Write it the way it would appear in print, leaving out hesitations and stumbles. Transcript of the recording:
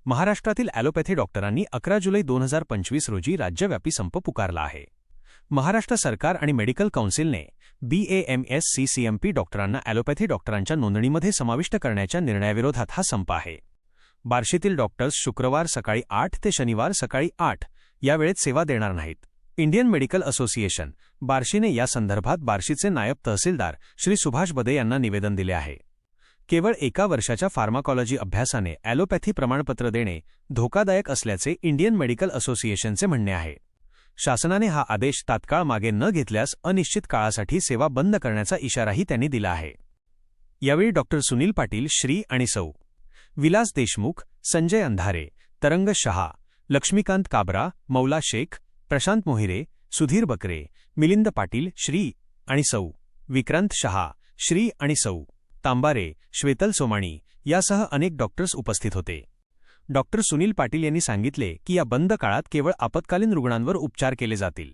महाराष्ट्रातील ॲलोपॅथी डॉक्टरांनी 11 जुलै 2025 रोजी राज्यव्यापी संप पुकारला आहे. महाराष्ट्र सरकार आणि मेडिकल काउन्सिलने BAMS-CCMP डॉक्टरांना ॲलोपॅथी डॉक्टरांच्या नोंदणीमध्ये समाविष्ट करण्याच्या निर्णयाविरोधात हा संप आहे. बार्शीतील डॉक्टर्स शुक्रवार सकाळी 8 ते शनिवार सकाळी 8 या वेळेत सेवा देणार नाहीत. इंडियन मेडिकल असोसिएशन, बार्शीने या संदर्भात बार्शीचे नायब तहसीलदार श्री सुभाष बदे यांना निवेदन दिले आहे. केवळ 1 वर्षाच्या फार्माकॉलॉजी अभ्यासाने ॲलोपॅथी प्रमाणपत्र देणे धोकादायक असल्याचे इंडियन मेडिकल असोसिएशनचे म्हणणे आहे. शासनाने हा आदेश तात्काळ मागे न घेतल्यास अनिश्चित काळासाठी सेवा बंद करण्याचा इशाराही त्यांनी दिला आहे. यावेळी डॉक्टर सुनील पाटील, श्री आणि सौ. विलास देशमुख, संजय अंधारे, तरंग शहा, लक्ष्मीकांत काबरा, मौला शेख, प्रशांत मोहिरे, सुधीर बकरे, मिलिंद पाटील, श्री आणि सौ. विक्रांत शहा, श्री आणि सौ. तांबारे, श्वेतल सोमाणी यासह अनेक डॉक्टर्स उपस्थित होते. डॉक्टर सुनील पाटील यांनी सांगितले की या बंद काळात केवळ आपत्कालीन रुग्णांवर उपचार केले जातील.